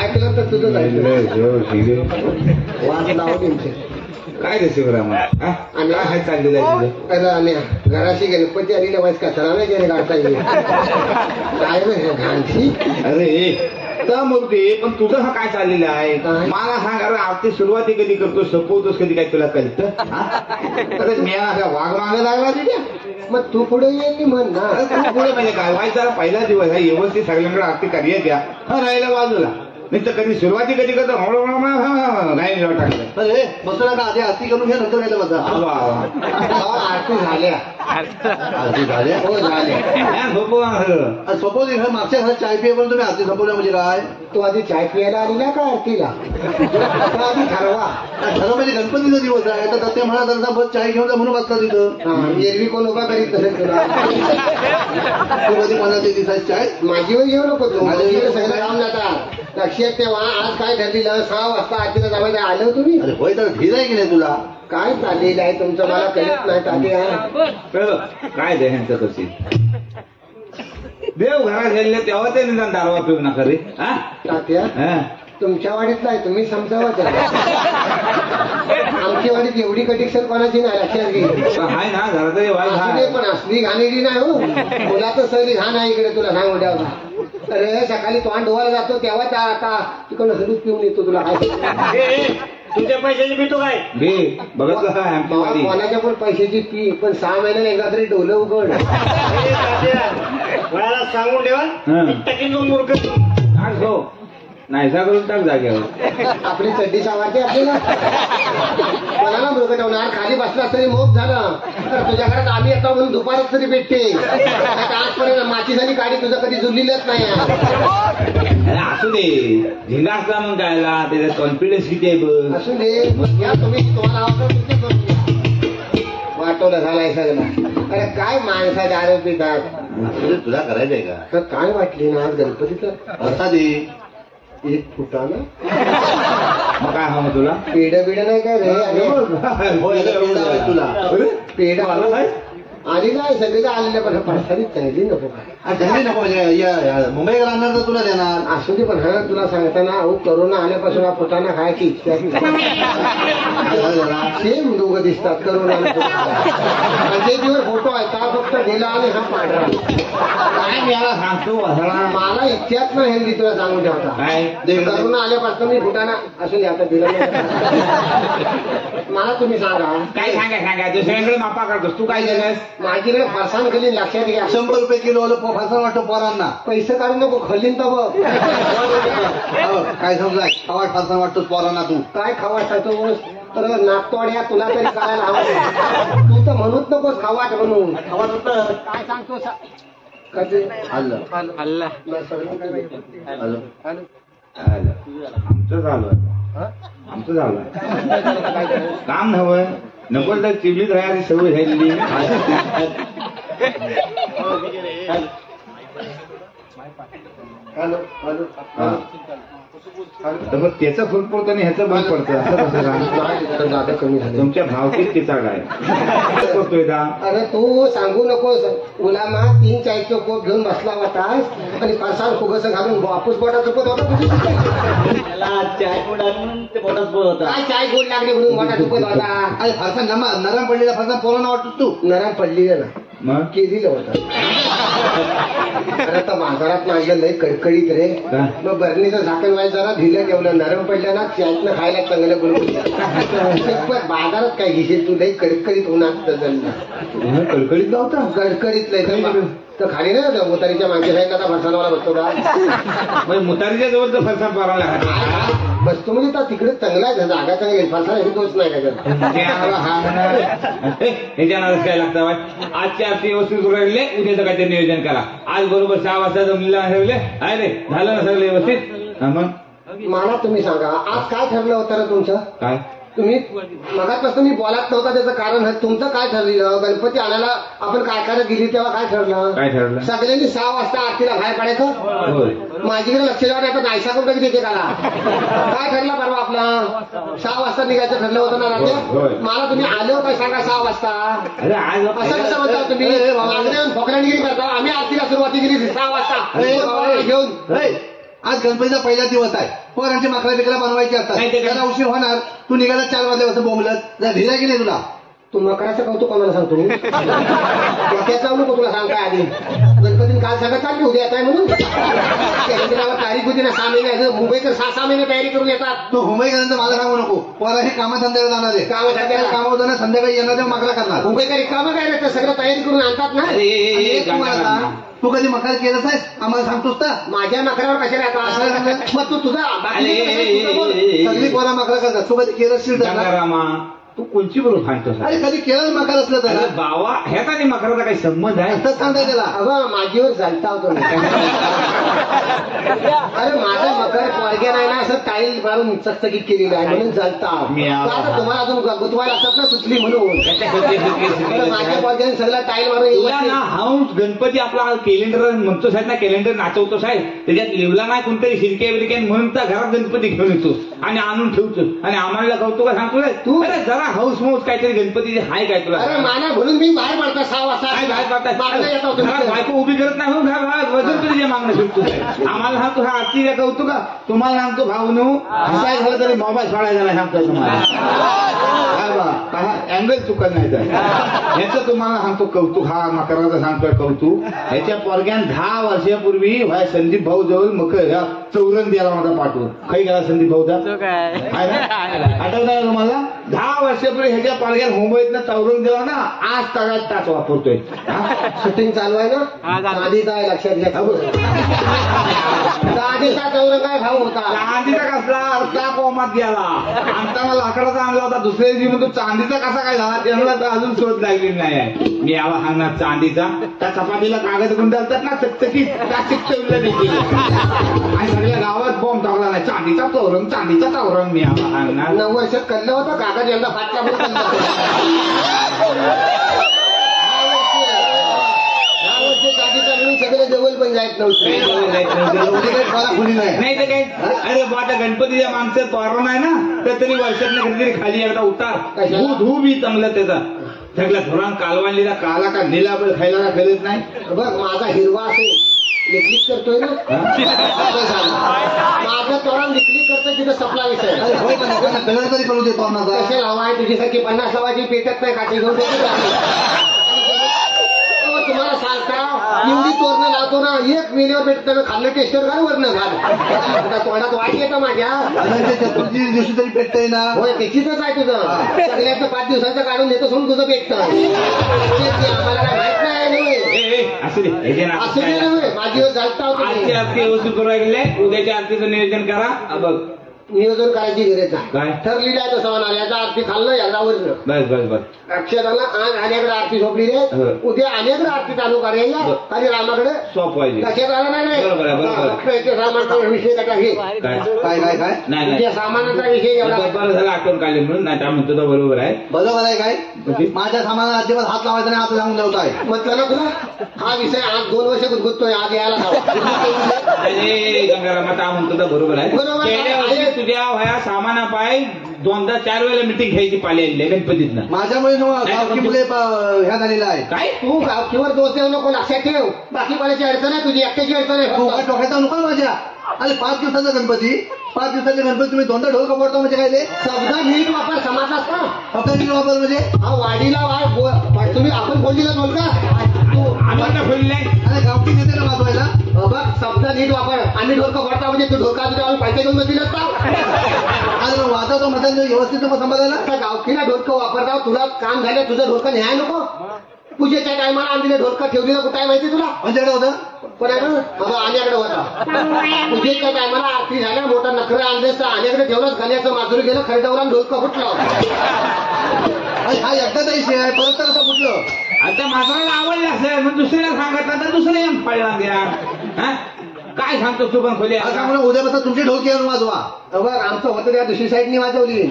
ऐकलं तर तुझं वाज लावून काय रे शिवराम काय चाललेलं आहे तुझं? अरे आम्ही घराशी गणपती आलेल्या वाईस कचरा नाही गेले काढता येईल काय रे घाणशी. अरे तर मग ते पण तुझं हा काय चाललेलं आहे मला सांग. अरे आरती सुरुवाती कधी करतो संपवतोस कधी काय तुला कळतं? अरे मी वाघ मागे लागला तिथे मग तू पुढे येईल म्हण ना. पुढे म्हणजे काय वाईट जरा पहिला दिवस आहे व्यवस्थित सगळ्यांकडे आरती कार्य द्या राहिला बाजूला नाही तर कधी सुरुवाती कधी करतो नाही टाकलं. अरे बसू नका आधी आरती करून घ्या नंतर काय बसा. आरती झाल्या आरती झाल्या हो झाल्या सोपवली मागच्या घरात चाय पियापर्यंत तुम्ही आरती संपवल्या म्हणजे काय? तू आधी चाय पियायला आलेला का आरतीला? आधी ठरवा. ठरव म्हणजे गणपतीचा दिवस आहे तर ते म्हणा त्यांचा बस चाय घेऊन जा म्हणून बसला तिथं. एरवी कोण उभा करीत नसेल तुला तू कधी कोणाची दिसायची चाय माझी वेळ घेऊ नको तू सगळं काम जातात. लक्षात ठेवा आज काय ठरलेलं 6 वाजता आरतीला जायचं आलं तुम्ही? अरे होय तर ठीक आहे की नाही तुला? काय चाललेलं आहे तुमचं मला कळत नाही तात्या. काय दे ह्यांचं कशी देव घरात गेले तेव्हा ते निदान दारवा पिऊ नका रे. तात्या तुमच्या वाडीत नाही तुम्ही समजावत आमच्या वाडीत एवढी कटिक्शन कोणाची नाही लक्षात घे. हाय ना घरात पण असली घाणेरी नाही हो. मुलाचं सरी घाण आहे इकडे तुला सांग उद्या. अरे सकाळी तोंड धुवायला जातो तेव्हा आता तिकडनं सगळीच पिऊन येतो तुला काय तुझ्या पैशाची पितो काय घे बघत कोणाच्या पण पैशाची पी पण 6 महिन्याला एकदा तरी डोलं उघड. वयाला सांगून ठेवा टकीन मूर्ख नाहीसा करून टाक जाग्यावर. आपली चड्डी सावारते आपल्याला कोणाला मृग ठेवणार? खाली बसला तरी मोप झालं तर तुझ्या घरात आम्ही येतो म्हणून दुपारच तरी भेटते. आजपर्यंत माती झाली गाडी तुझं कधी जुळलेलंच नाही. असू दे झिंगा असला मग गायला त्याच्यात कॉन्फिडन्स किती आहे बघ. असू दे या तुम्ही तुम्हाला वाटवलं झालाय सगळं. अरे काय माणसाचे आरोप देतात तुला करायचंय का? काय वाटली ना आज गणपतीचं असा दे एक फुटानं मग काय हवं तुला? पेढ नाही काय रे तुला पेढ आली नाही सगळी आलेल्या पण पाठसारी चांगली नको चांगली नको म्हणजे मुंबईला राहणार तर तुला देणार. असू दे पण हा तुला सांगताना अहो करोना आल्यापासून हा फुटाणा खायची इच्छा सेम दोघं दिसतात. करोना दिवस फोटो आहे का फक्त गेला आणि हा पांढरा काय मला सांगतो मला इच्छाच नाही हेल्दी तुला सांगून ठेवता. करोना आल्यापासून मी फुटाणा असू दे आता दिला मला तुम्ही सांगा काय सांगा दुसऱ्यांकडे मापा करतोस तू काय केलंस? माझीकडे फरसाण खाली लक्षात घ्या 100 रुपये किलो फरसाण वाटतो पोरांना. पैसे काढू नको खलीन तर बघ काय समजाय खवाट फरसाण वाटतोस पोरांना तू काय खवाट खातो तर नागतोड्या तुला तरी करायला हवं. तू तर म्हणूच नकोस खवाट म्हणून. खवाट काय सांगतो कधी आमचं झालं काम नव्हतं नको तर चिवलीत राहायची सवय राहिलेली. तर मग त्याचं फुल पडतं आणि ह्याचं बंद पडतं असं कमी झालं. तुमच्या भावकीत तिचा काय करतोय का? अरे तू सांगू नकोस. गुलामा 3 चायचं कोप घेऊन बसला होता आणि फरसाण फुगस घालून वापस बोटा चुकत होता. चाय गोड म्हणून ते बोटात बोल होता. काय चाय गोड लागली म्हणून बोटा चुकत होता. अरे फरसाण नरम पडलेला फरसाण पोरांना वाटतो तू नरम पडलेलं ना मग केलेलं होतं. अरे आता बाजारात माझं लय कडकडीत रे. मग बरणीचं झाकण व्हायचं जरा ढिलं ठेवलं नरम पडलं ना त्यातनं खायला चांगलं बोलून बाजारात काय घेशील तू लय कडकडीत होणार. कडकडीत नव्हता कडकडीत लय तर खाली नाही मुतारीच्या मागे राहील आता फरसाणवाला बसतो का? मुतारीच्या जवळ तर फरसाण पारायला बसतो म्हणजे तर तिकडे चांगला आहे जागा चांगली फरसाण हे दोष नाही का? ह्याच्या काय लागतं आजच्या आरती व्यवस्थित राहिले उद्याचं काहीतरी नियोजन करा. आज बरोबर 6 वाजता जमलेला ठरले आहे रे झालं ना सगळं व्यवस्थित. मग मला तुम्ही सांगा आज काय ठरलं होतं रे तुमचं? काय तुम्ही मगापासून मी बोलत नव्हता त्याचं कारण तुमचं काय ठरलेलं? गणपती आणायला आपण काय करत गेली तेव्हा काय ठरलं? सगळ्यांनी 6 वाजता आरतीला बाहेर पडायचं. माझीकडे लक्ष द्यावं आता नाहीसा कुठे देते का? काय ठरलं परवा आपला 6 वाजता निघायचं ठरलं होतं ना रात्री. मला तुम्ही आले हो काय सांगा 6 वाजता? असं कसं म्हणता तुम्ही? फोकड्यांगिरी करता. आम्ही आरतीला सुरुवाती केली 6 वाजता घेऊन आज गणपतीचा पहिला दिवस आहे. पोरांची माकरा बिकरा बनवायची असतात. नाही ते काय- त्याला उशीर होणार. तू निघाला 4 वाजल्यापासून बोंबलत जर धिरा की नाही तुला. तू मकराचं कौतुक कोणाला सांगतो मी डोक्यात लावू नको तुला सांगताय आधी. गणपतीने काल सगळं चालली उद्या येत आहे म्हणून गणपतीला तारीख होती ना 6 महिने. मुंबईकर 6 महिने तयारी करून येतात. तू मुंबईकरांचं मला सांगू नको. पोरा हे कामधंद्याला जाणार आहे. कामधंद्याला. कामावर ना संध्याकाळी येणार तेव्हा माकरा करणार. मुंबईकर कामं काय रे सगळं तयारी करून आणतात ना. अरे आणि एक तू मला सांग, तू कधी मकार केलंच आहेस आम्हाला सांगतोस ना. माझ्या मकरावर कशाला येतात मग तू तुझा सगळी पोरा मकरा करतात. तू कधी केलं असेल तर ना? गंगारामा तू कोणची बरोबर सांगतोस अरे कधी केलं मकार असलं तर अरे ना? बाबा ह्याचा आणि मकराचा काही संबंध आहे असंच सांगताय त्याला. अगं माझीवर चालता होतो अरे माझा मकर पोरग्या नाही ना असं टाईल मारून चकचकीत केलेलं आहे म्हणून चालता. आता तुम्हाला अजून गुतवायला असतात ना सुचली म्हणून. अरे माझ्या पोरग्याने सगळं टाईल तुला ना मारून हा गणपती आपला कॅलेंडर म्हणतो साहेब ना, कॅलेंडर नाचवतो साहेब, त्याच्यात लिवला नाही कोणतरी शिरके बिरके म्हणून तर घरात गणपती घेऊन येतो आणि आणून ठेवतो आणि आम्हाला कौतुक सांगतो तू. अरे जरा हाऊस माऊस काहीतरी गणपतीची हाय काय तुला? अरे माना म्हणून मी बाहेर पडता 6 वाजता काय बाहेर मागणं पडताय? येतो घरात बायको उभी करत नाही हो, वजन तुझे मागणं शिकतो. आम्हाला सांगतो हा आरती कौतुक का तुम्हाला सांगतो भाऊ नू काय झालं तरी मोबाईल सोडायचा नाही सांगतो तुम्हाला. काय बा अँगल चुकत नाही तर ह्याचं तुम्हाला सांगतो कौतुक. हा मकराचा सांगतोय कौतुक. ह्याच्या पोरग्यान 10 वर्षापूर्वी व्हाय संदीप भाऊ जवळ मकर ह्या चौरंग द्यायला माझा पाठवून काही गेला संदीप भाऊचा आठवत आहे तुम्हाला? 10 वर्षापूर्वी ह्याच्या पोरग्यान मुंबईतनं चौरंग दिला ना, आज तगात तास वापरतोय. शूटिंग चालू आहे ना आधीचा आहे लक्षात घ्या. आधीचा चौरंग काय भाऊ होता. चांदीचा कसला अर्धा कोमात गेला आणताना लाकडाचा आणला होता. दुसऱ्या दिवशी म्हणतो चांदीचा कसा काय झाला त्यांना तर अजून शोध लागलेली नाही आहे. मी याला सांगणार चांदीचा. त्या चपातीला कागद गुंडाळतात ना चकचकीत त्या चिकटवलं देखील आणि सगळ्या गावात बॉम्ब टाकला नाही. चांदीचा चौरंग चांदीचा चौरंग. मी याला सांगणार 9 वर्ष कल्लं होतं कागद यंदा फाटला म्हणून सगळे जवळ पण जायत नव्हते. नाही तर काय. अरे बा आता गणपतीच्या माणसं तोरण आहे ना तर तरी वर्षातल्या कधीतरी खाली एकदा उतार धू बी चांगलं त्याचा सगळ्या धुरान कालवानलीला काला का निला पण खायला खेळत नाही. बघ माझा हिरवा असेल लिखलीत करतोय ना माझं तोरण लिखलीत करतोय तिथं सपला विषय. कलर तरी करू दे तोरणाचा. कसे हवा आहे तुझ्यासारखी 50 लावाची पेटत नाही काठी घेऊन तुम्हाला सांगता एवढी तोरणं लावतो ना 1 महिन्यावर भेटतं खाल्लं टेस्टर घाल वरण घाल तोंडात वाट येतं माझ्या. चतुर्थी दिवशी तरी भेटतंय ना. होय त्याचीच आहे तुझं सगळ्याचं 5 दिवसाचं काढून देतो सोडून तुझं भेटतं आम्हाला काय माहित नाही. असू दे माझी चालता आजची आरती व्यवस्थित करू गेले. उद्याच्या आरतीचं नियोजन करा. बघ नियोजन करायची गरज काय? नाही. ठरलेलं आहे तसं म्हणाल याचा आरती खाल्लं याचा वरलं बस बस बस अक्षराला आज अनेकडे आरती झोपली रे उद्या अनेकडे आरती चालू करायला खाली रामाकडे सॉप पाहिजे. लक्षात आलं नाही बरोबर आहे, बरोबर आहे. फक्त इथे सामानाचा विषय त्याचा घे. काय काय काय काय नाही नाही तुझ्या सामानाचा विषय एवढा बरं झालं आठवण काढली म्हणून. नाही त्या म्हणतो तो बरोबर आहे. बरोबर आहे काय. माझ्या सामानाला अजिबात हात लावायचा नाही आता सांगून ठेवत आहे. म्हटलं ना तुला हा विषय आज 2 वर्ष गुदगुततोय आज यायला अरे गंगाराम आता म्हणतो तो बरोबर आहे. बरोबर आहे. गेल्या वर्षी तुझ्या वया सामाना पाय 2दा-4 वेळेला मिटिंग घ्यायची पाळी आली गणपतीतनं. माझ्यामुळे गावकी मुले ह्या झालेला आहे. काय तू गावकीवर दोष देऊ नको लक्षात ठेव. बाकी कोणाची अडचण आहे तुझी एकट्याची अडचण तू आहे. काय टोकायचा नको माझ्या. अरे 5 दिवसाचा गणपती 5 दिवसाचे गणपती तुम्ही 2दा ढोल कपडतो म्हणजे काय ते शब्द नीट वापर समाजात ना फक्त वापर म्हणजे हा वाडीला तुम्ही आपण बोललीला बोल का आम्हाला खोली नाही. अरे गावठी नेते ना वाजवायला. बघ शब्द नीट वापर आम्ही ढोलका फोडता म्हणजे तू ढोलका आम्ही पैसे घेऊन दिलं का अरे वाजवतो म्हणतात व्यवस्थित नको सांभाळायला. आता गावकीला ढोलकं वापरता तुला काम झालं तुझं ढोलकं न्याय नको. पूजेच्या टायमाला आणलेलं ढोलकं ठेवलेलं कुठं आहे माहिती तुला आमच्याकडे होतं कोणाकडे आण्याकडे होता. पूजेच्या टायमाला आरती झाल्या मोठा नखरं आणलेस तर आण्याकडे ठेवलंच गाण्याचं माजुरी गेलं खरडवला ढोलकं फुटलं. हा एकदा विषय आहे परत तर कसं फुटलं. आता मात्राला आवडलं असेल मग दुसऱ्याला सांगत तर दुसऱ्या पडला द्या. काय सांगतो तू पण खोली असं म्हणून उद्यापासून तुमची ढोलकी आणून वाजवा. बघ आमचं होतं त्या दुसरी साईडनी वाजवली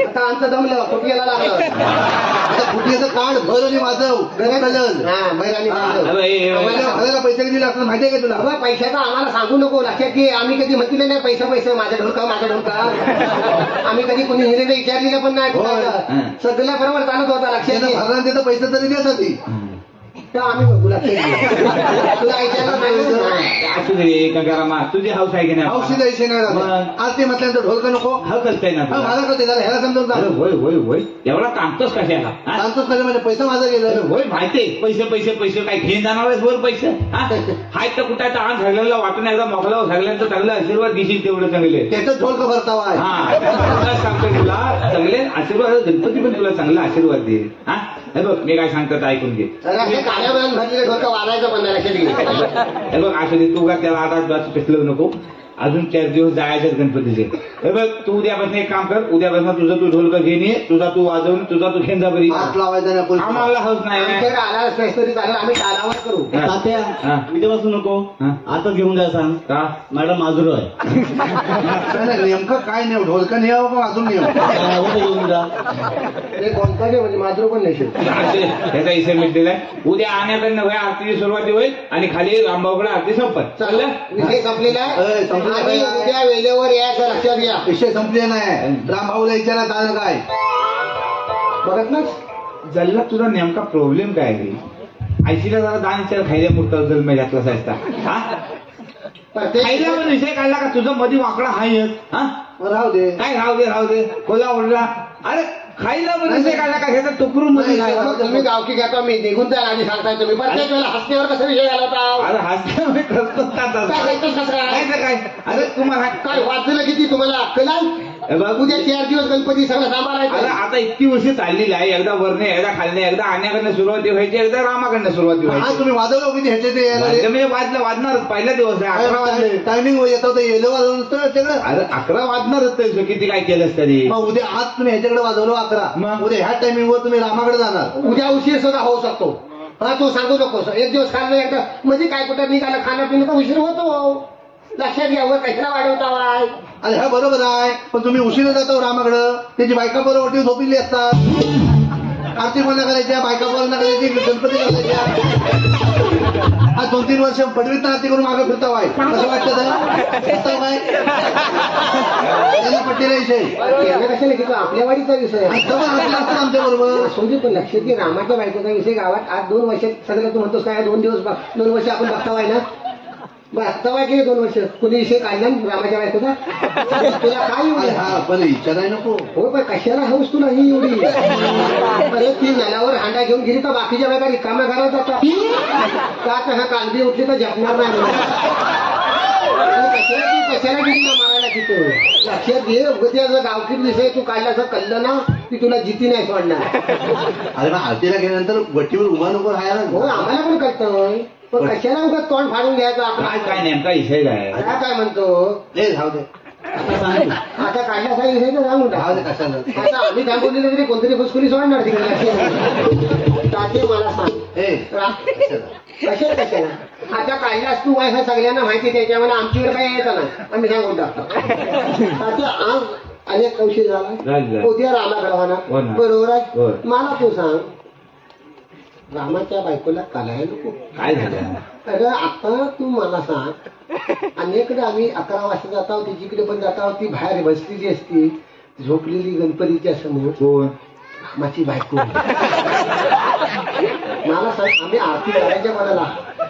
आता आमचं जमलं फुटल्याला लागलं. आता फुटलीचं कार्ड भर आणि वाजव गरज हा बैरांनी घराला पैसे दिले असं माहिती आहे का तुला. बघ पैशाचं आम्हाला सांगू नको लक्षात घे. आम्ही कधी म्हटलेलं नाही पैसा माझ्या ढोलका आम्ही कधी कोणी हिरेने विचारलेलं पण नाही. सगळ्या बरोबर चालत होता लक्षात घे. भरला तिथं पैसे तरी देत होती. तर आम्ही बघू तुला ऐकायला नाही असू दे गंगारामा, तुझी हाऊस आहे की नाही? हौशी द्यायची नाही दादा. आज ते म्हटल्यानंतर ढोलकं नको. हा कळतंय ना तुला? मला कळते दादा, ह्याला समजून अरे जा. होय होय होय, एवढा कामतोस कशाला? हा? सांगतोच म्हणजे म्हणजे पैसा माझा अरे गेला. होय माहितीये, पैसे पैसे पैसे काय घेऊन जाणार आहेस वर पैसे? हाय तर कुठं आहे तर आण सगळ्याला वाटून एकदा मोकळा सगळ्यांचा चांगला आशीर्वाद घेशील तेवढं चांगले. त्याचं ढोलकं भरतावा आहे. हा सांगतो तुला, चांगले आशीर्वाद, गणपती पण तुला चांगला आशीर्वाद देईल. हा हे बघ मी काय सांगतो ऐकून घे. काळ्या बळून भरलेलं डोकं वाजायचं पण नाही, लक्षात घे. हे बघ असं तू का त्याला 8 दिवस पिसलं नको. अजून 4 दिवस जायचे गणपतीचे. हे बघ तू उद्यापासून एक काम कर, उद्यापासून तुझं तू ढोलकं घेऊन ये, तुझा तू वाजवून तुझा तू घेऊन जा बरी. हात लावायचा नाही कोणी. आम्हाला हौस नाही. आमच्याकडे आला तरी चालेल, आम्ही कालावर करू. हा. तात्या उद्यापासून नको, हा. आता घेऊन जा सांग. का? मॅडम माजूर आहे. नाही, नेमकं काय नाही, ढोलकं नाही का वाजून नाही घेऊन जा. ते कोणता घे म्हणजे माजरू पण नाही शिकत. त्याचा इसे मिळतेला उद्या आणण्याकडनं होय आरतीची सुरुवाती होईल आणि खाली रामभाऊकडे आरती संपत. चाललं विषय संपलेला आहे. संपलेला आणि आहे. उद्या वेळेवर यायचं, लक्षात घ्या. विषय संपले नाही. रामभाऊला विचारा काय काय बघत ना जल्ला तुझा नेमका प्रॉब्लेम काय आहे? आयशीला जरा दान विचार खायला मोठा जन्म घातला सायचा. हा खायला पण विषय काढला का तुझं मध्ये वाकडा हायच. हा राहू दे. काय राहू दे कोला ओढला. अरे खायला पण विषय काढला का ह्याचा टोकरून मध्ये मग तुम्ही गावकी घेता, मी निघून जाईल आणि सांगताय तुम्ही प्रत्येक वेळेला हसण्यावर कसा विषय घालवता? अरे हसण्यामध्ये करतो काय कसं काय तर काय. अरे तुम्हाला काय वाचलं किती तुम्हाला अक्कल आहे? उद्या 4 दिवस गणपती सगळं अरे सांभाळायचं. आता इतकी वर्ष चाललेली आहे, एकदा वरने एकदा खालने, एकदा आणण्याकडनं सुरुवाती व्हायची, एकदा रामाकडनं सुरुवाती हा व्हायची. तुम्ही वाजवलं किती ह्याचे ते यायला वाजलं म्हणजे वाजणारच. पहिला दिवस आहे, 11 वाजले. टायमिंग येत होतं, येलं वाजवलं नसतं त्याच्याकडे. अरे 11 वाजणारच तर किती काय केलंस तरी. मग उद्या आज तुम्ही ह्याच्याकडे वाजवलं 11, मग? उद्या ह्या टायमिंगवर तुम्ही रामाकडे जाणार. उद्या उशीर सुद्धा होऊ शकतो. हा तू सांगू नकोस. एक दिवस खाल्लं एकदा म्हणजे काय कुठं निघालं खाणं पिणं तर उशीर होतो. लक्षात घ्या, वर कशाला वाढवता? आणि हा बरोबर आहे, पण तुम्ही उशिरा जातो रामाकडं. त्याची बायका बरोबर झोपलेली असतात. आरती कोणा करायच्या, बायका कोणा करायची, गणपती करायच्या. आज 2-3 वर्ष पडवीत आरती करून मागे फिरता वाय कसं वाटतं काय त्याला पट्टीला विषय कशाला घेतो? आपल्या वाडीचा विषय आमच्या बरोबर. समजू पण लक्षात घे, रामाच्या बायकोचा विषय गावात आज 2 वर्ष सगळं तू म्हणतोस काय 2 दिवस 2 वर्ष आपण बघतावाय ना. बघतावाय की 2 वर्ष कुणी विषय काढला रामाच्या बायकोचा? तुला काय एवढी? हा पण विचाराय नको. हो पण कशाला हौस तुला ही एवढी? अरे ती नाल्यावर हांडा घेऊन गेली तर बाकीच्या बायका रिकाम्या घरात जातात का? हा कांदी उठली तर झपणार नाही. कशाला गेली ना मारायला तिथं? लक्षात घे, उद्या गावकीत विषय तू काढला असं कळलं ना की तुला जिती नाही सोडणार. अरे मग आरतीला गेल्यानंतर वटीवर उभा नको राहायला. हो आम्हाला पण कळतं, पण कशाला उगाच तोंड फाडून घ्यायचं काय आपण? काय नेमका विषय काय? आता काय म्हणतो? हे राहू दे. आता सांग. आता काढण्याचा विषय तर सांगून राहू दे टाक. कशाला. आता आम्ही थांबवलेलं तरी कोणतरी फुसकुली सोडणार तिकडे. ताते मला सांग हे कशाला आता काढलास तू ह्या सगळ्यांना माहिती त्याच्यामुळे आमच्याकडे काय यायचं ना, आम्ही सांगून टाकतो. आता आज अनेक विषय झाला, झाला. उद्या रामाकडे हो होणार ना. बरोबर आहे. होय. मला तू सांग, रामाच्या बायकोला कालाय नको? काय झालं? अरे आता तू मला सांग, अनेकदा आम्ही 11 वाजता जात आहोत, जिकडे पण जात आहोत, ती बाहेर बसलेली असती झोपलेली गणपतीच्या समोर. कोण? रामाची बायको. मला सांग, आम्ही आरती करायच्या कोणाला?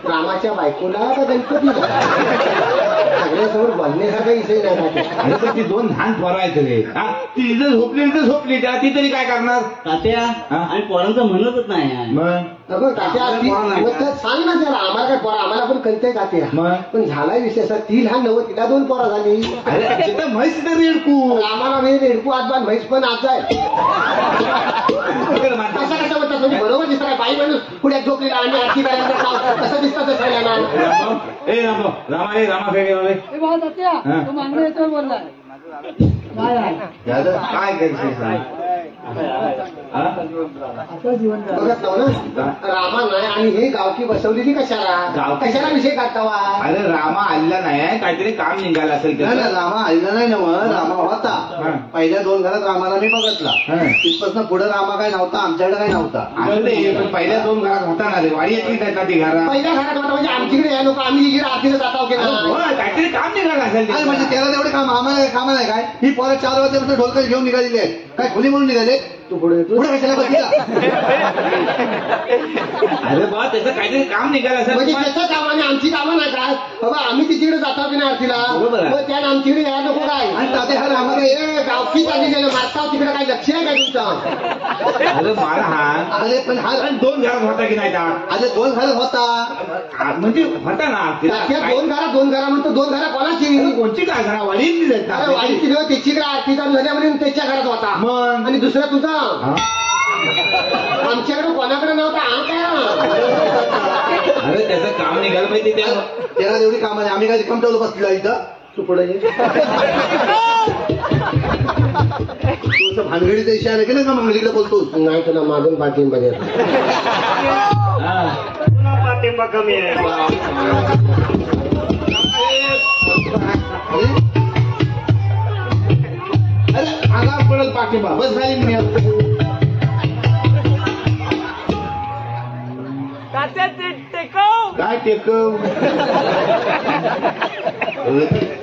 रामाच्या बायकोला का गणपतीला? सगळ्यासमोर बोलण्यासारखा विषय नाही. अरे पण ती 2 लहान पोरं आहेत रे. हा ती इथं झोपली त्याला ती तरी काय करणार? तात्या आणि पोरांचं म्हणतच नाही. मग बघ तात्या, मग तर सांग ना त्याला, आम्हाला काय पोरा, आम्हाला पण कळतंय तात्या. मग? पण झाला विषय असा, ती लहान नव्हती, तिला 2 पोरा झाली. अरे तिथं म्हैस तर रेडकू. आम्हाला मी रेडकू आजबान म्हैस पण आज आहे. असं कसं म्हणतात म्हणजे बरोबर दिसत आहे? बाई माणूस पुढे झोपलेला आणि आरती करायला कसं दिसतं ते सगळ्यांना? रामा काय गेला हे भाऊ तात्या, हा. तो मागणं येतोय बोललाय. काय आहे? काय करशील? आता जीवन झालं. बघत नाव ना, रामा नाही आणि हे गावकी बसवलेली कशाला? गावकी- कशाला विषय काढतावा? अरे रामा आलेला नाही, काहीतरी काम निघालं असेल नाही त्याचं. रामा आलेला नाही ना मग. रामा हा. होता पहिल्या 2 घरात रामाला मी बघितला. हा. तिथपासून पुढे रामा काय नव्हता, आमच्याकडे काय नव्हता. असं ते, पण पहिल्या 2 घरात होता ना रे. वाडी येतली त्यातला ती घरा. पहिल्या घरात होता म्हणजे आमच्याकडे या लोक आम्ही इकडे आरतीला जाताव की नाही? काहीतरी काम निघालं असेल अरे म्हणजे त्याला तेवढे काम आम्हाला कामा नाही काय ही पोरं 4 वाजेपासून ढोलकर घेऊन निघालेली आहे काय खुली म्हणून निघाले तू पुढे पुढे कशाला बघितला अरे बा त्याचं काहीतरी काम निघालं असेल म्हणजे त्याचं कामाने आमची कामं नाही काय बाबा आम्ही तिच्याकडे जातो की नाही आरतीला बरोबर आहे. मग त्यानं आमच्याकडे यायला नको काय आणि तात्या हा आम्हाला ए गावकी चालली मारताव तिकडे काही लक्ष आहे का तुमचं अरे मला हा अरे पण हा आणि 2 घरात होता की नाही का अरे 2 घरात होता म्हणजे होता ना त्या 2 घरा म्हणतो 2 घरा कोणाची कोणची काय घरा वाढीतली अरे वाईट तिकडे त्याच्याकडे आरती चालू झाल्या म्हणून त्याच्या घरात होता मग आणि दुसरं तुझा हा? आमच्याकडे कोणाकडे नव्हता हा काय अरे त्याचं काम निघालं पाहिजे त्या त्याला एवढी कामा नाही आम्ही काय रिकाम ठेवलं बसलेला इथं तू पुढे ये. तू असं भानगडीचा इशारा केलं का मंगळीकडे बोलतो नाही तुला मागून पाठिंबा देत हा. पाठिंबा कमी आहे अरे आगार पडेल पाठिंबा बस झाली मी काय टेकव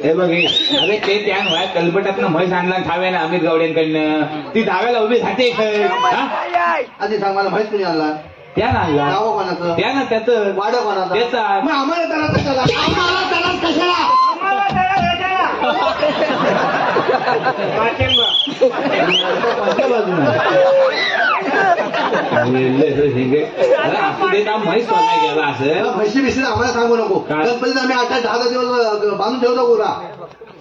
हे बघ हे. अरे ते त्या कलबटातनं म्हैस आणला ठाव्यानं अमित गावड्यांकडनं ती धाव्याला उभी राहते आधी सांग मला माहित कोणी आणला त्या आणला नाव कोणाचं त्या ना त्याचं वाडा कोणाचा त्याचा मग आम्हाला त्याला कशाला आम्हाला त्यालाच कशाला कोणत्या बाजूने असं देत म्हैस स्वतः गेला असं म्हशी बिशी आम्हाला सांगू नको काय? गणपतीत आम्ही 8-10 दिवस बांधून ठेवतो गुरा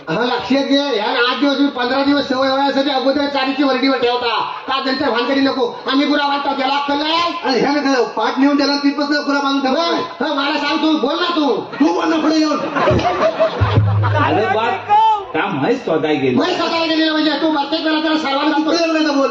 हा लक्षात घे ह्या 8 दिवस 15 दिवस सवय व्हायसाठी अगोदर चारीची वर्डीवर ठेवता का नंतर भानगडी नको आम्ही गुरा वाटतो त्याला अक्कल नाही आणि ह्यानं काय पाठ नेऊन त्याला तिथपासून गुरा बांधून ठेवला हा मला सांग तू बोल ना तू बोल ना पुढे येऊन अरे बा त्या म्हैस स्वतः गेली मग स्वतःला गेलेला म्हणजे तू प्रत्येक वेळा त्याला सर्वांना पुढे येऊन नाही तर बोल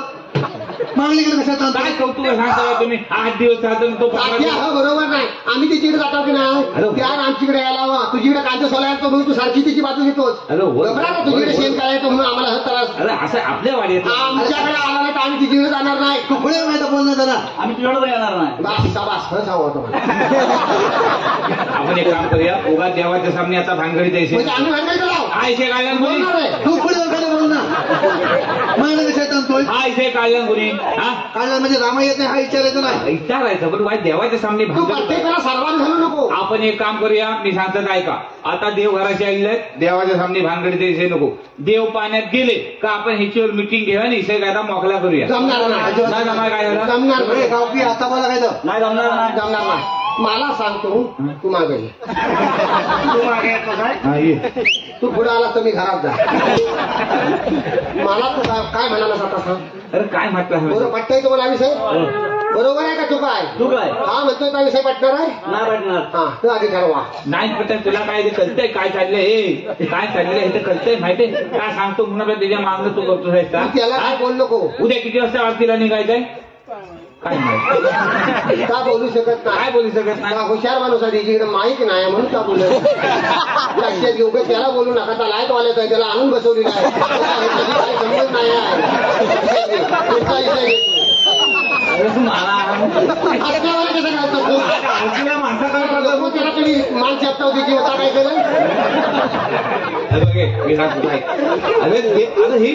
मागणीकडे कशात काय कौतुक सांगता तुम्ही 8 दिवस राहतो तो 15 तात्या, दिवस. हा बरोबर नाही आम्ही तिच्याकडे जातो की नाही अरे. त्या आमच्याकडे यायला हवा तुझीकडे कांदा सोलायला तो म्हणून तू सारखी तिची बाजू घेतोस अरे हो. घबरा ना तुझीकडे शेण काय येतो म्हणून आम्हाला हा त्रास अरे असं आपल्या वाड्यात आमच्याकडे आला नाही तर आम्ही तिच्याकडे जाणार नाही तू पुढे येऊन नाही तर बोल ना जरा आम्ही तुझ्याकडे येणार नाही बास शाबास हं सांगू आता मला. आपण एक काम करूया उगा देवाच्या सामने आता भानगडी द्यायची म्हणजे आम्ही भांडायचं राव आयशे काढल्यान कोणी बोलणार आहे तू पुढे येऊन काय बोल ना मागणं कशात आणतोय आयशे काढल्यान कोणी हा काढला म्हणजे रामा येत नाही हा विचारायचं नाही विचारायचं पण वाईट देवाच्या सामने तू भानगड प्रत्येकाला सर्वांना घालू नको आपण एक काम करूया मी सांगतात ऐका आता देव घराशी आलेले देवाच्या सामने भानगडी द्यायचे नको देव पाण्यात गेले का आपण ह्याच्यावर मिटिंग घेऊया आणि इशे कायदा मोकळा करूया जमणार नाही नाही जमाय काय झालं जमणार अरे नाही गावकी आता बोला काय तर नाही जमणार नाही जमणार नाही मला सांगतो तू मागे ये. तू मागे येतो काय हा, ये. तू पुढे आला तर मी घरात जा मला तू काय म्हणालास आता सांग अरे काय म्हटलं बरोबर पटतंय तुम्हाला विषय बरोबर आहे का तू काय तू काय हा म्हणतोय का विषय पटणार आहे नाही भेटणार हा तू आधी ठरवा नाही पण तुला काय ते कळतंय काय चाललंय हे काय चाललंय हे तर कळतंय माहितीये काय सांगतो म्हणून त्याच्या मागणं तू करतोय तू त्याला काय बोल नको उद्या किती वाजता आरतीला निघायचंय काय माहिती का बोलू शकत काय नाही बोलू शकत का नाही हुशार माणूस आहे तिच्याकडे माहीत नाही म्हणून का बोलत लक्षात घेऊ का त्याला बोलू नका त्या लाईट वाल्याचं आहे त्याला आणून बसवलेला आहे त्याला ह्याच्याशी काही संबंध नाही आहे पुढचा विषय घे. अरे तू मला हसण्यावाले कसं काय करतो आरतीला माणसा काय मग करतो त्याला तुम्ही मान चपटाव त्याची होता काय केलं अरे बघे मी सांगतो काय अरे ही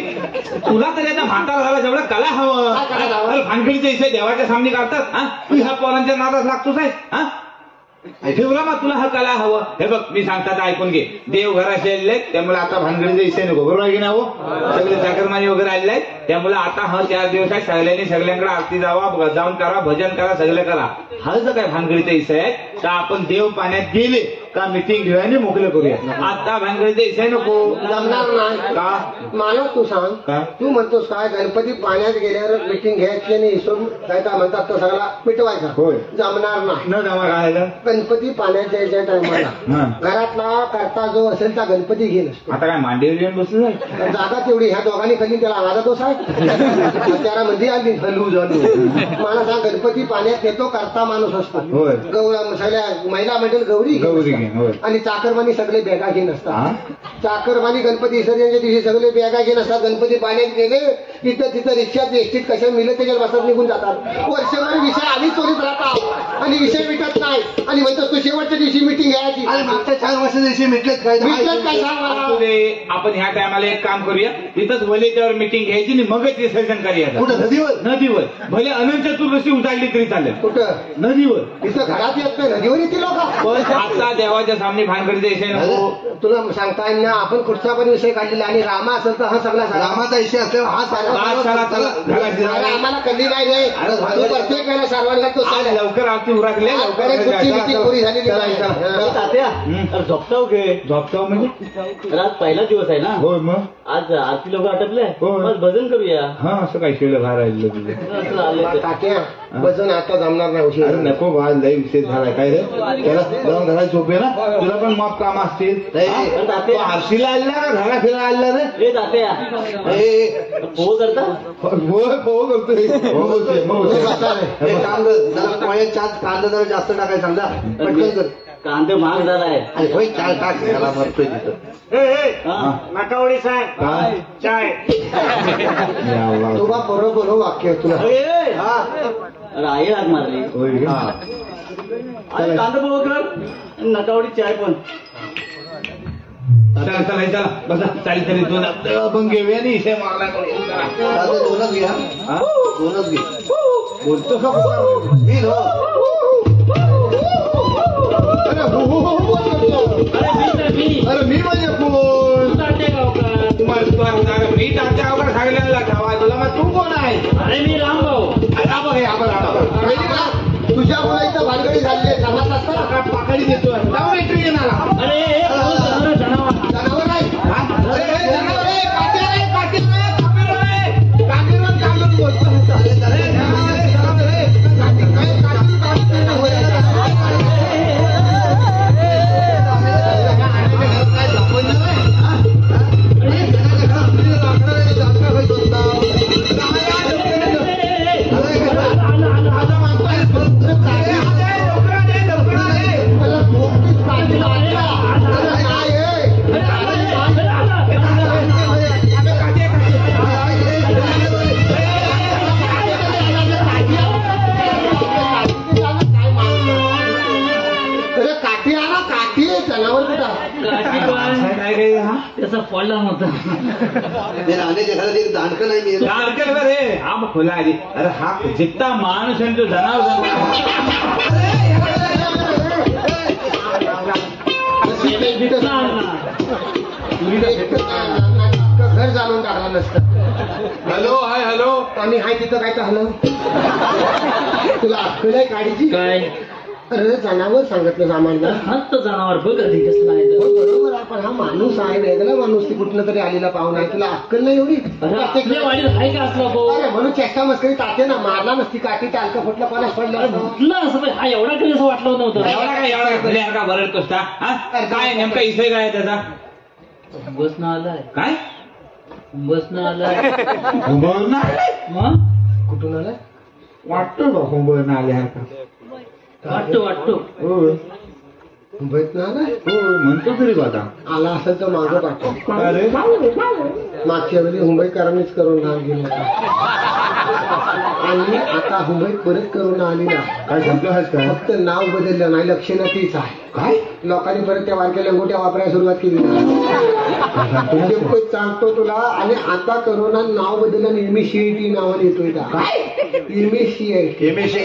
तुला तरी आता म्हातारा झाला जेवढा कला हवं काय कला हवं? अरे भानगडीचे इथे देवाच्या सामने काढतात हा तू ह्या पोरांच्या नादात लागतोस आहे हा ठेवला मग तुला हा कला हवं हे बघ मी सांगतात ऐकून घे देव घराशी आलेले आहेत त्यामुळे आता भानगडीचे इथे नको बरोबर आहे की नाही हो सगळे चाकरमानी वगैरे आलेले आहेत त्यामुळे आता हा 4 दिवस आहे सगळ्यांकडे आरती जावा जाऊन करा भजन करा सगळं करा हा जर काय भानगडीचे इसे आहे तर आपण देव पाण्यात गेले का मिटिंग घेऊया आणि मोकळं करूया आता भानगडीचे इसे नको जमणार नाही का मला तू सांग काय? तू म्हणतोस काय गणपती पाण्यात गेल्यावर मिटिंग घ्यायची आणि हिशोब काय काय म्हणतात तो सगळा मिटवायचा होय. जमणार नाही न जमा काय झालं? गणपती पाण्यात जायच्या टायमाला हा. घरातला करता जो असेल त्या गणपती घेऊन असतो आता काय मांडीवर येऊन बसलं जाईल तर जागा तेवढी ह्या दोघांनी खाली त्याला आवाजा तो साहेब त्याला मध्ये आली हलू झालू मला सांग गणपती पाण्यात नेतो करता माणूस असतो. होय. सगळ्या महिला मंडळ गौरी गौरी घेऊन होय. आणि चाकरमानी सगळे बॅगा घेऊन असतात. हा? चाकरमानी गणपती विसर्जनच्या दिवशी सगळे बॅगा घेऊन असतात. गणपती पाण्यात गेले तिथं तिथं रिक्षात एसटीत कशा मिळत त्याच्यावर बसत निघून जातात. वर्षभर विषय आधीच चोरीत राहतात आणि विषय मिटत नाही आणि म्हणतात तू शेवटच्या दिवशी मिटिंग घ्यायची. आणि मागच्या 4 वर्षाच्या दिवशी मिटलेत काय मिटत काय सांग मला. असू दे, आपण ह्या टायमाला एक काम करूया, तिथंच वलेच्यावर मीटिंग घ्यायची आणि मगच विसर्जन करूया. कुठं नदीवर? नदीवर. भले अनंत चतुर्दशी उजाडली तरी चालेल. कुठं? नदीवर. इथं घरात येत नाही नदीवर येते लोक. पण आता देवाच्या सामने भानगडीचा विषय नको. तुला सांगता येईल ना आपण कुठचा पण विषय काढलेला आणि रामा असेल तर हा सगळा रामाचा विषय असल्यावर हा अरे आम्हाला कधी नाही रे. तू प्रत्येक वेळेला सर्वांना तो आज लवकर आरती उरकले. मीटिंग पुरी झालेली आहे. तात्या अरे झोपताव घे. झोपतो म्हणजे आज पहिला दिवस आहे ना. होय मग. आज आरती लोक आटपले. होय. आज भजन करूया. हा असं काय शिवलं बाहेर राहिलं तुझं. असं आलं ते. तात्या वजन आता जमणार नाही उशीर. अरे नको बा, लय विषय झालाय काय रे. त्याला जाऊन घराला झोपे ना, तुला पण माप काम असतील. पण तात्या आरशीला आला का घरा फिरा आला रे. हे तात्या हो करता. हो करतोय. हो बोलतोय, हो बोलतोय. एक काम कर, जरा पोळ्यात कांदा जरा जास्त टाकायला सांगा. पटकन कर. कांदे महाग झालाय. अरे होय, चाय टाक. याला भरतोय तिथं. हा. नकावडी साहेब काय? चाय. या अल्लाह. तुला बरोबर हो वाक्य तुला. अरे हा अरे आई हात मारली. होय का? हा. अरे कांदा पोहा कर. नकावडी चाय पण. चला चला चला बसा. चाली तरी दोन आपण घेऊया आणि इथे मारला चालतं, दोनच घ्या. हा? दोनच घे. बोलतो का? मी हो. अरे हो हो हो बोल करतो. अरे मी म्हणजे कोण? तुम्हाला मी तात्या अवघड सांगलेला ठेवा तुला. मग तू कोण आहे? अरे मी रामभाऊ. राम हे आपण तुझ्या मुलाचं भानगडी झाली समजत असतं. पाकडी देतो. जाऊ एंट्री येणार. अरे जनावर. जनावर नाही. अरे जनावर आहे, काठी आहे, काठी आहे, कापीर आहे. कापीरवर कापीर बोलतो. अरे जनावर आहे, जनावर आहे. काठी काय काठी कापीर नाही होत. काय झोपलं नाही? काठी आणा काठी. जनावर कुठं? त्याचा फॉल होता. ते राहण्याच्या घरात एक दांडकं नाही मी. रे हा मग खुला आधी. अरे हा जित्ता माणूस आहे तो जनावर. घर जाणून टाकला नसतं. Hello hi hello. आम्ही हाय तिथं काय चाललं. तुला अक्कल आहे काढीची. काय अरे जनावर सांगितलं आम्हाला. हत्त जनावर बघ आधी कसला आहे. हो, बरोबर आहे. पण हा माणूस आहे वेगळा माणूस. ती कुठनं तरी आलेला पाहुणा आहे. तुला अक्कल नाही एवढी. आपल्या वाडीत आहे का असला भाऊ. अरे म्हणून चेष्टा मस्करी तात्या ना मारला नसती काठी. टालका फुटला पाण्यात पडला. कुठला असं हा एवढा कधी असं वाटलं नव्हतं. एवढा का बरं कसता. काय नेमका इसे काय त्याचा. बसनं आलाय. काय बसनं आलाय. कुंभवरून आले. मग कुठून आला. वाटतो बा कुंभवरून आले हा का. वाटतो. हो मुंबईत ना आला. हो म्हणतो तरी बघा. आला असेल तर मागं पाठव. अरे मागच्या वेळी मुंबईकरांनीच करून नाव गेलं आणि आता मुंबईत परत करून आली ना. काय सांगतो आहेस काय. फक्त नाव बदललं नाही. लक्षणं तीच आहे. काय लोकांनी परत त्या वारक्या लंगोट्या वापरायला सुरुवात केली. सांगतो तुला. आणि आता करोना नाव बदललं. एमएससीआयटी नावाने येतोय का. एमएससीआयटी. MSc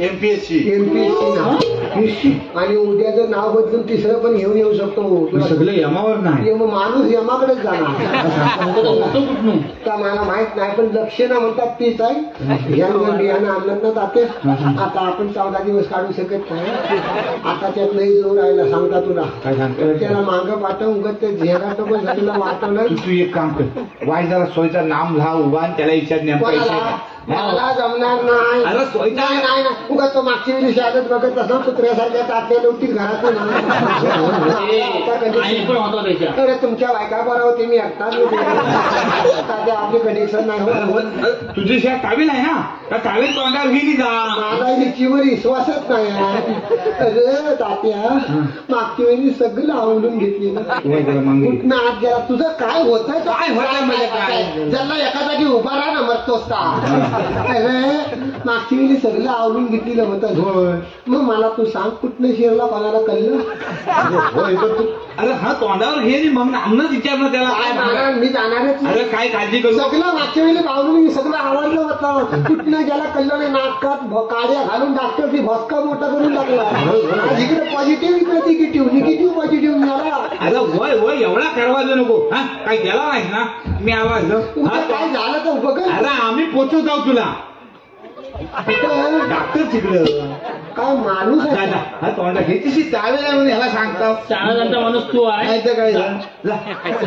MPSC. एमपीएससी नाव. आणि उद्या जर नाव बदलून तिसरं पण घेऊन येऊ शकतो. सगळं यमावर नाही. माणूस यमाकडेच जाणार. कुठून का मला माहित नाही. पण लक्षणं म्हणतात तीच आहे. बियाणं आणलं ना ताते. आता आपण 14 दिवस काढू शकत नाही. आता त्यात नाही जोर राहिला सांगता तुला. काय सांगतो त्याला मागं पाठव. उगत ते झेगाट पण झालेला वाटवलं. तू एक काम कर. वाय जरा सोयचा नाम लिहा उभा आणि त्याला विचार नेमका विषय काय. मला जमणार नाही. अरे सोयीचा नाही नाही नाही. उगा तो मागच्या वेळी शाळेत बघत तसं कुत्र्यासारख्या तात्या नव्हती घरातून आई पण होता त्याच्या. अरे तुमच्या बायका बरं होते मी एकटाच तात्या आपली कंडिशन नाही होत. तुझी शेत तावील आहे ना त्या तावील तोंडावर गेली जा. माझा हिचीवर विश्वासच नाही आहे. अरे तात्या मागच्या वेळी सगळं आवडून घेतली ना. कुठनं आत गेला तुझं काय होत काय होतंय म्हणजे काय? ज्यांना एका जागी उभा राहा ना मरतोस का. अरे मागच्या वेळी सगळं आवडून घेतलेलं होतं. मग मला तू सांग कुठनं शिरला कोणाला कळलं. अरे हा तोंडावर घे नी मग आमनच विचारणं त्याला काय काय जाणार मी जाणारच अरे नाही. काय काळजी करू सगळं मागच्या वेळी पावलं सगळं आवडलं होतं. कुठनं गेला कळलं नाही. नाटकात काड्या घालून डॉक्टर ती भस्का मोठा करून टाकला. आज इकडे पॉझिटिव्ह इकडे निगेटिव्ह पॉझिटिव्ह मिळाला. अरे वय वय एवढा करवायचं नको. हा काही गेला नाही ना मी आवाज काय झालं तर बघ. अरे आम्ही पोचू जाऊ तुला डॉक्टर तिकडं काय माणूस आहे. दादा हा तोंडा घेतीशी चावेल म्हणून ह्याला सांगता शाळा माणूस तू आहे. नाही तर काय